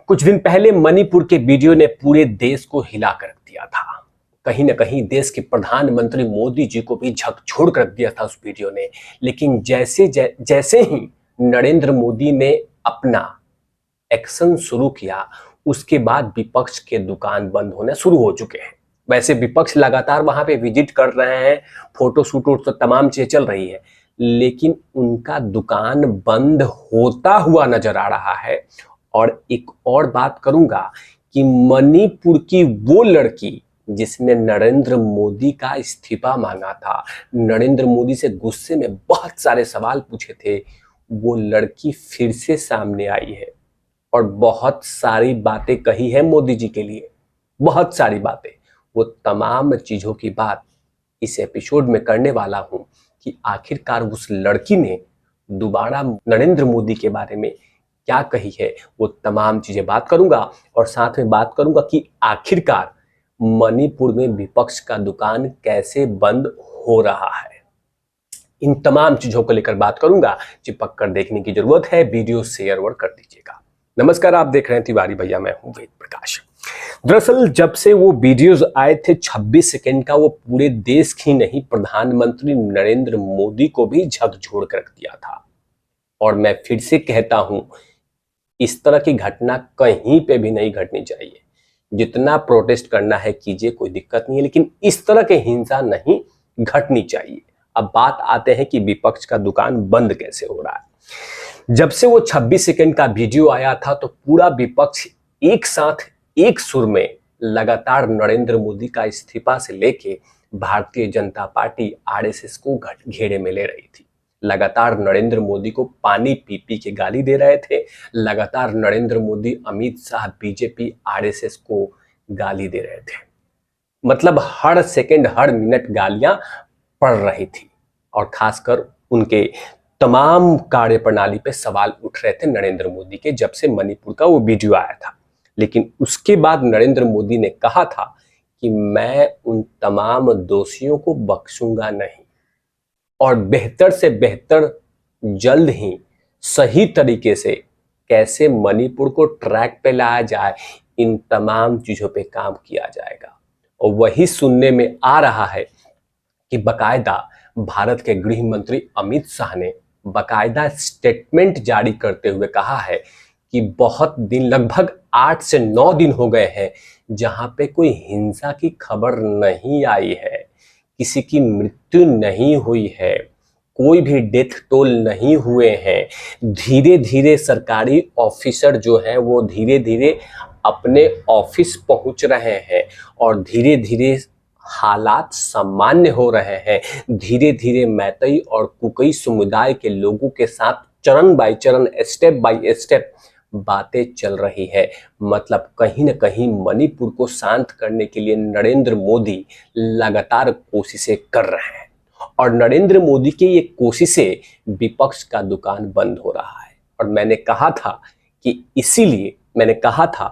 कुछ दिन पहले मणिपुर के वीडियो ने पूरे देश को हिला कर रख दिया था। कहीं ना कहीं देश के प्रधानमंत्री मोदी जी को भी झकझोर कर रख दिया था उस वीडियो ने। लेकिन जैसे ही नरेंद्र मोदी ने अपना एक्शन शुरू किया, उसके बाद विपक्ष के दुकान बंद होने शुरू हो चुके हैं। वैसे विपक्ष लगातार वहां पे विजिट कर रहे हैं, फोटो शूट तो तमाम चीजें चल रही है, लेकिन उनका दुकान बंद होता हुआ नजर आ रहा है। और एक और बात करूंगा कि मणिपुर की वो लड़की जिसने नरेंद्र मोदी का इस्तीफा मांगा था, नरेंद्र मोदी से गुस्से में बहुत सारे सवाल पूछे थे, वो लड़की फिर से सामने आई है और बहुत सारी बातें कही है मोदी जी के लिए, बहुत सारी बातें। वो तमाम चीजों की बात इस एपिसोड में करने वाला हूं कि आखिरकार उस लड़की ने दोबारा नरेंद्र मोदी के बारे में क्या कही है। वो तमाम चीजें बात करूंगा और साथ में बात करूंगा कि आखिरकार मणिपुर में विपक्ष का दुकान कैसे बंद हो रहा है। इन तमाम चीजों को लेकर बात करूंगा। चिपक कर देखने की जरूरत है, वीडियो शेयर और कर दीजिएगा। नमस्कार, आप देख रहे हैं तिवारी भैया, मैं हूं वेद प्रकाश। दरअसल जब से वो वीडियोस आए थे 26 सेकंड का, वो पूरे देश की नहीं, प्रधानमंत्री नरेंद्र मोदी को भी झकझोर कर रख दिया था। और मैं फिर से कहता हूं, इस तरह की घटना कहीं पे भी नहीं घटनी चाहिए। जितना प्रोटेस्ट करना है कीजिए, कोई दिक्कत नहीं है, लेकिन इस तरह की हिंसा नहीं घटनी चाहिए। अब बात आते हैं कि विपक्ष का दुकान बंद कैसे हो रहा है। जब से वो 26 सेकंड का वीडियो आया था तो पूरा विपक्ष एक साथ एक सुर में लगातार नरेंद्र मोदी का इस्तीफा से लेके भारतीय जनता पार्टी आरएसएस को घेरे में ले रही थी। लगातार नरेंद्र मोदी को पानी पी पी के गाली दे रहे थे। लगातार नरेंद्र मोदी, अमित शाह, बीजेपी, आरएसएस को गाली दे रहे थे। मतलब हर सेकंड हर मिनट गालियां पड़ रही थी और खासकर उनके तमाम कार्य प्रणाली पे सवाल उठ रहे थे नरेंद्र मोदी के, जब से मणिपुर का वो वीडियो आया था। लेकिन उसके बाद नरेंद्र मोदी ने कहा था कि मैं उन तमाम दोषियों को बख्शूंगा नहीं और बेहतर से बेहतर जल्द ही सही तरीके से कैसे मणिपुर को ट्रैक पे लाया जाए, इन तमाम चीजों पे काम किया जाएगा। और वही सुनने में आ रहा है कि बकायदा भारत के गृह मंत्री अमित शाह ने बकायदा स्टेटमेंट जारी करते हुए कहा है कि बहुत दिन, लगभग 8 से 9 दिन हो गए हैं जहां पे कोई हिंसा की खबर नहीं आई है, किसी की मृत्यु नहीं हुई है, कोई भी डेथ टोल नहीं हुए हैं। धीरे धीरे सरकारी ऑफिसर जो हैं वो धीरे धीरे अपने ऑफिस पहुंच रहे हैं और धीरे धीरे हालात सामान्य हो रहे हैं। धीरे धीरे मैतई और कुकई समुदाय के लोगों के साथ चरण बाय चरण, स्टेप बाय स्टेप बातें चल रही है। मतलब कहीं ना कहीं मणिपुर को शांत करने के लिए नरेंद्र मोदी लगातार कोशिशें कर रहे हैं और नरेंद्र मोदी की ये कोशिशें विपक्ष का दुकान बंद हो रहा है। और मैंने कहा था कि इसीलिए मैंने कहा था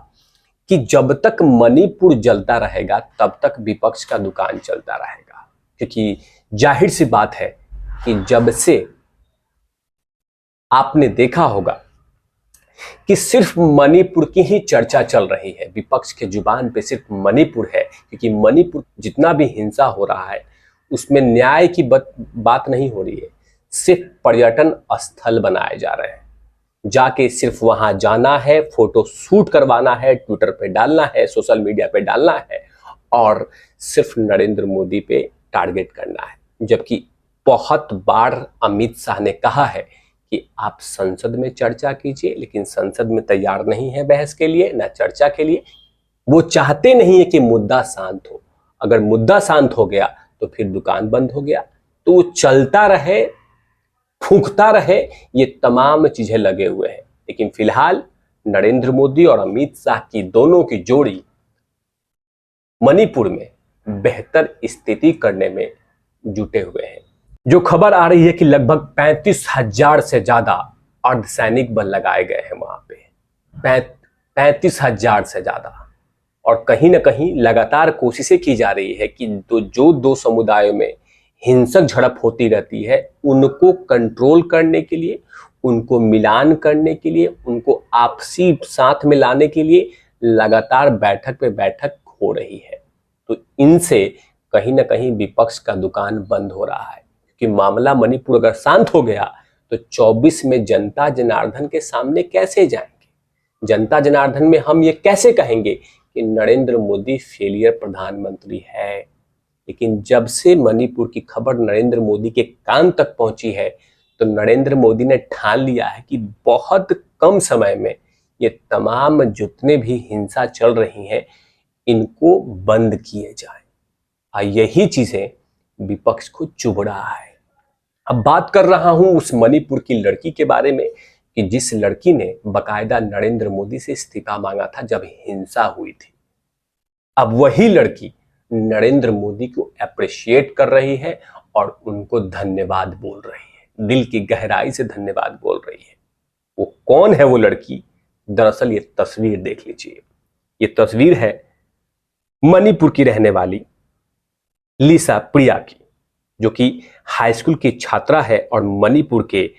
कि जब तक मणिपुर जलता रहेगा तब तक विपक्ष का दुकान चलता रहेगा, क्योंकि जाहिर सी बात है कि जब से आपने देखा होगा कि सिर्फ मणिपुर की ही चर्चा चल रही है, विपक्ष के जुबान पे सिर्फ मणिपुर है, क्योंकि मणिपुर जितना भी हिंसा हो रहा है उसमें न्याय की बात नहीं हो रही है। सिर्फ पर्यटन स्थल बनाए जा रहे हैं, जाके सिर्फ वहां जाना है, फोटो शूट करवाना है, ट्विटर पे डालना है, सोशल मीडिया पे डालना है और सिर्फ नरेंद्र मोदी पे टारगेट करना है। जबकि बहुत बार अमित शाह ने कहा है कि आप संसद में चर्चा कीजिए, लेकिन संसद में तैयार नहीं है बहस के लिए, ना चर्चा के लिए। वो चाहते नहीं है कि मुद्दा शांत हो। अगर मुद्दा शांत हो गया तो फिर दुकान बंद हो गया, तो वो चलता रहे, फूंकता रहे, ये तमाम चीजें लगे हुए हैं। लेकिन फिलहाल नरेंद्र मोदी और अमित शाह की दोनों की जोड़ी मणिपुर में बेहतर स्थिति करने में जुटे हुए हैं। जो खबर आ रही है कि लगभग 35,000 से ज्यादा अर्धसैनिक बल लगाए गए हैं वहां पे, 35,000 से ज्यादा। और कहीं ना कहीं लगातार कोशिशें की जा रही है कि जो दो समुदायों में हिंसक झड़प होती रहती है उनको कंट्रोल करने के लिए, उनको मिलान करने के लिए, उनको आपसी साथ में लाने के लिए लगातार बैठक पे बैठक हो रही है। तो इनसे कहीं ना कहीं विपक्ष का दुकान बंद हो रहा है, क्योंकि मामला मणिपुर अगर शांत हो गया तो 24 में जनता जनार्दन के सामने कैसे जाएंगे? जनता जनार्दन में हम ये कैसे कहेंगे कि नरेंद्र मोदी फेलियर प्रधानमंत्री है? लेकिन जब से मणिपुर की खबर नरेंद्र मोदी के कान तक पहुंची है तो नरेंद्र मोदी ने ठान लिया है कि बहुत कम समय में ये तमाम जितने भी हिंसा चल रही हैं इनको बंद किए जाए। यही चीजें विपक्ष को चुभ रहा है। अब बात कर रहा हूं उस मणिपुर की लड़की के बारे में कि जिस लड़की ने बकायदा नरेंद्र मोदी से इस्तीफा मांगा था जब हिंसा हुई थी। अब वही लड़की नरेंद्र मोदी को अप्रिशिएट कर रही है और उनको धन्यवाद बोल रही है, दिल की गहराई से धन्यवाद बोल रही है। वो कौन है वो लड़की? दरअसल ये तस्वीर देख लीजिए। ये तस्वीर है मणिपुर की रहने वाली लिसा प्रिया की, जो कि हाई स्कूल की छात्रा है और मणिपुर के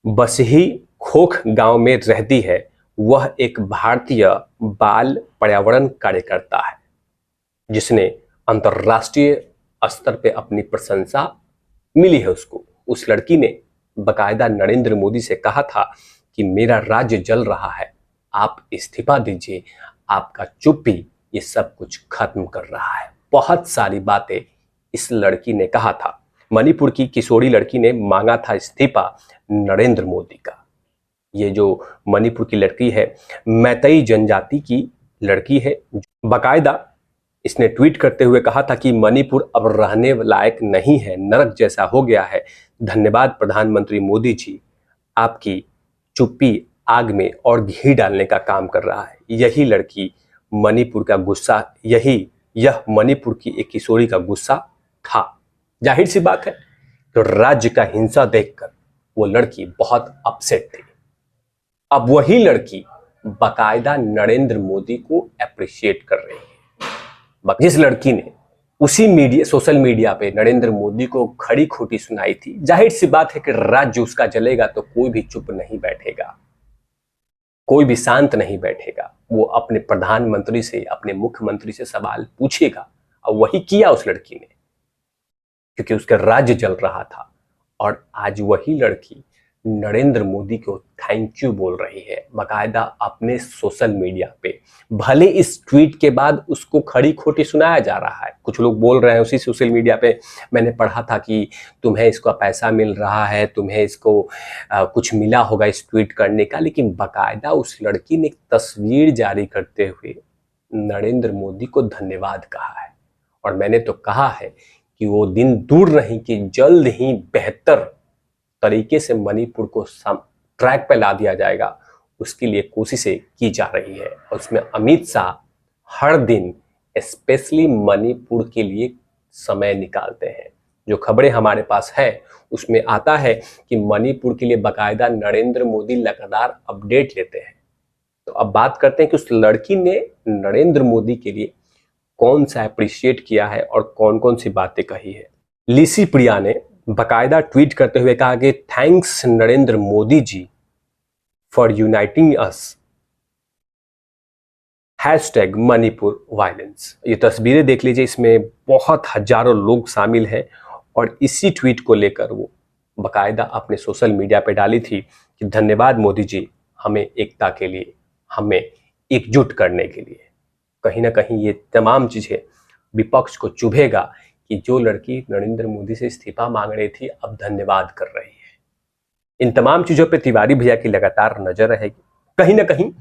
बसही खोख गांव में रहती है। वह एक भारतीय बाल पर्यावरण कार्यकर्ता है जिसने अंतर्राष्ट्रीय स्तर पे अपनी प्रशंसा मिली है उसको। उस लड़की ने बकायदा नरेंद्र मोदी से कहा था कि मेरा राज्य जल रहा है, आप इस्तीफा दीजिए, आपका चुप्पी ये सब कुछ खत्म कर रहा है। बहुत सारी बातें इस लड़की ने कहा था। मणिपुर की किशोरी लड़की ने मांगा था इस्तीफा नरेंद्र मोदी का। ये जो मणिपुर की लड़की है मैतई जनजाति की लड़की है। बकायदा इसने ट्वीट करते हुए कहा था कि मणिपुर अब रहने लायक नहीं है, नरक जैसा हो गया है। धन्यवाद प्रधानमंत्री मोदी जी, आपकी चुप्पी आग में और घी डालने का काम कर रहा है। यही लड़की मणिपुर का गुस्सा, यह मणिपुर की एक किशोरी का गुस्सा था। जाहिर सी बात है तो राज्य का हिंसा देखकर वो लड़की बहुत अपसेट थी। अब वही लड़की बकायदा नरेंद्र मोदी को अप्रिशिएट कर रही है। जिस लड़की ने उसी सोशल मीडिया पे नरेंद्र मोदी को खड़ी खोटी सुनाई थी, जाहिर सी बात है कि राज्य उसका जलेगा तो कोई भी चुप नहीं बैठेगा, कोई भी शांत नहीं बैठेगा। वो अपने प्रधानमंत्री से, अपने मुख्यमंत्री से सवाल पूछेगा। और वही किया उस लड़की ने, क्योंकि उसका राज्य जल रहा था। और आज वही लड़की नरेंद्र मोदी को थैंक यू बोल रही है बकायदा अपने सोशल मीडिया पे। भले इस ट्वीट के बाद उसको खड़ी खोटी सुनाया जा रहा है, कुछ लोग बोल रहे हैं उसी सोशल मीडिया पे, मैंने पढ़ा था कि तुम्हें इसका पैसा मिल रहा है, तुम्हें इसको कुछ मिला होगा इस ट्वीट करने का। लेकिन बकायदा उस लड़की ने एक तस्वीर जारी करते हुए नरेंद्र मोदी को धन्यवाद कहा है। और मैंने तो कहा है कि वो दिन दूर नहीं कि जल्द ही बेहतर तरीके से मणिपुर को ट्रैक पे ला दिया जाएगा, उसके लिए कोशिशें की जा रही है। और उसमें अमित शाह हर दिन स्पेशली मणिपुर के लिए समय निकालते हैं। जो खबरें हमारे पास है उसमें आता है कि मणिपुर के लिए बकायदा नरेंद्र मोदी लगातार अपडेट लेते हैं। तो अब बात करते हैं कि उस लड़की ने नरेंद्र मोदी के लिए कौन सा अप्रिशिएट किया है और कौन कौन सी बातें कही है। लिसी प्रिया ने बकायदा ट्वीट करते हुए कहा कि thanks Narendra Modi ji for uniting us, hashtag Manipur violence. ये तस्वीरें देख लीजिए, इसमें बहुत हजारों लोग शामिल हैं। और इसी ट्वीट को लेकर वो बकायदा अपने सोशल मीडिया पे डाली थी कि धन्यवाद मोदी जी, हमें एकता के लिए, हमें एकजुट करने के लिए। कहीं ना कहीं ये तमाम चीजें विपक्ष को चुभेगा कि जो लड़की नरेंद्र मोदी से इस्तीफा मांग रही थी अब धन्यवाद कर रही है। इन तमाम चीजों पे तिवारी भैया की लगातार नजर रहेगी। कहीं ना कहीं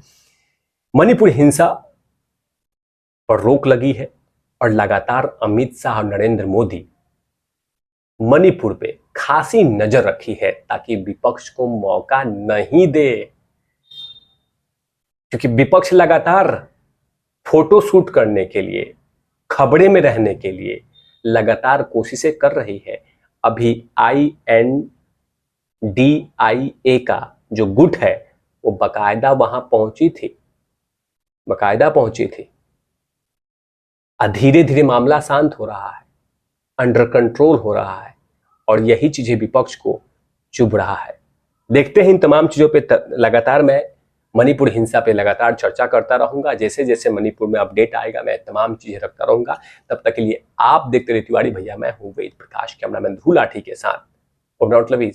मणिपुर हिंसा पर रोक लगी है और लगातार अमित शाह और नरेंद्र मोदी मणिपुर पे खासी नजर रखी है ताकि विपक्ष को मौका नहीं दे, क्योंकि विपक्ष लगातार फोटो शूट करने के लिए, खबरें में रहने के लिए लगातार कोशिशें कर रही है। अभी INDIA का जो गुट है वो बकायदा वहां पहुंची थी। धीरे धीरे मामला शांत हो रहा है, अंडर कंट्रोल हो रहा है और यही चीजें विपक्ष को चुभ रहा है। देखते हैं इन तमाम चीजों पे लगातार मैं मणिपुर हिंसा पे लगातार चर्चा करता रहूंगा। जैसे जैसे मणिपुर में अपडेट आएगा मैं तमाम चीजें रखता रहूंगा। तब तक के लिए आप देखते रहिए तिवारी भैया, मैं हूं वेद प्रकाश, कैमरामैन ध्रुव लाठी के साथ।